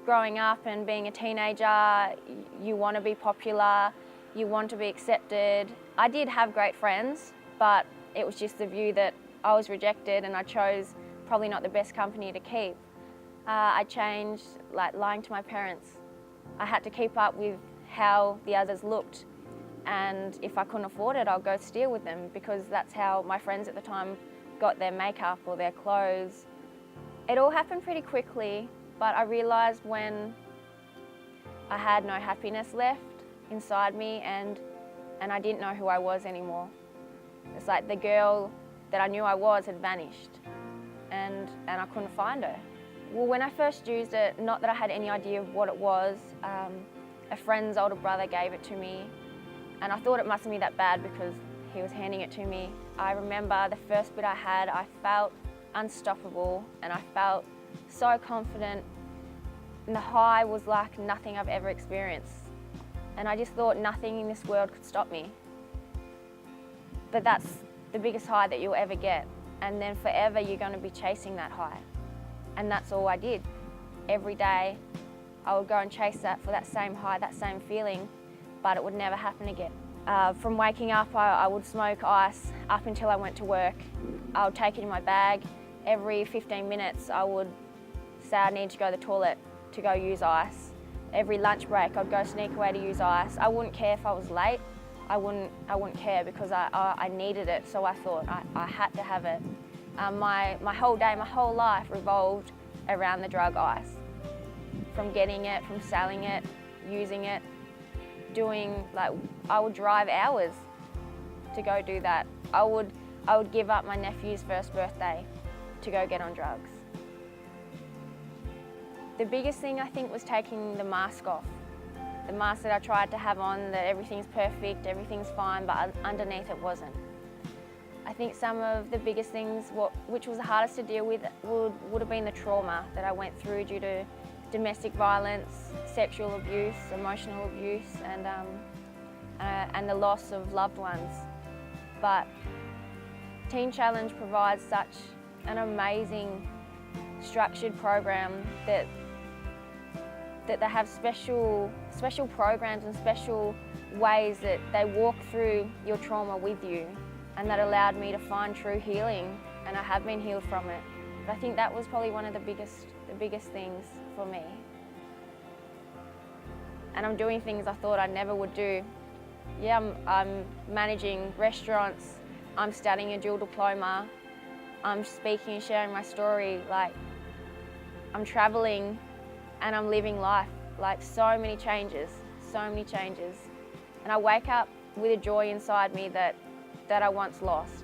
growing up and being a teenager, you want to be popular, you want to be accepted. I did have great friends, but it was just the view that I was rejected and I chose probably not the best company to keep. I changed, like lying to my parents. I had to keep up with how the others looked, and if I couldn't afford it, I'll go steal with them, because that's how my friends at the time got their makeup or their clothes. It all happened pretty quickly, but I realised when I had no happiness left inside me and I didn't know who I was anymore. It's like the girl that I knew I was had vanished, and I couldn't find her. Well, when I first used it, not that I had any idea of what it was, a friend's older brother gave it to me, and I thought it mustn't be that bad because he was handing it to me. I remember the first bit I had, I felt unstoppable and I felt so confident, and the high was like nothing I've ever experienced. And I just thought nothing in this world could stop me. But that's the biggest high that you'll ever get, and then forever you're going to be chasing that high. And that's all I did. Every day I would go and chase that for that same high, that same feeling, but it would never happen again. From waking up, I would smoke ice up until I went to work. I would take it in my bag. Every 15 minutes I would say I need to go to the toilet to go use ice. Every lunch break I'd go sneak away to use ice. I wouldn't care if I was late. I wouldn't care because I needed it, so I thought I had to have it. My whole day, my whole life revolved around the drug ice. From getting it, from selling it, using it, I would drive hours to go do that. I would give up my nephew's first birthday to go get on drugs. The biggest thing I think was taking the mask off. The mask that I tried to have on, that everything's perfect, everything's fine, but underneath it wasn't. I think some of the biggest things, which was the hardest to deal with, would have been the trauma that I went through due to domestic violence, sexual abuse, emotional abuse, and the loss of loved ones. But Teen Challenge provides such an amazing structured program that they have special programs and special ways that they walk through your trauma with you, and that allowed me to find true healing, and I have been healed from it. But I think that was probably one of the biggest things for me. And I'm doing things I thought I never would do. Yeah, I'm managing restaurants, I'm studying a dual diploma, I'm speaking and sharing my story, like I'm traveling and I'm living life, like so many changes. And I wake up with a joy inside me that I once lost.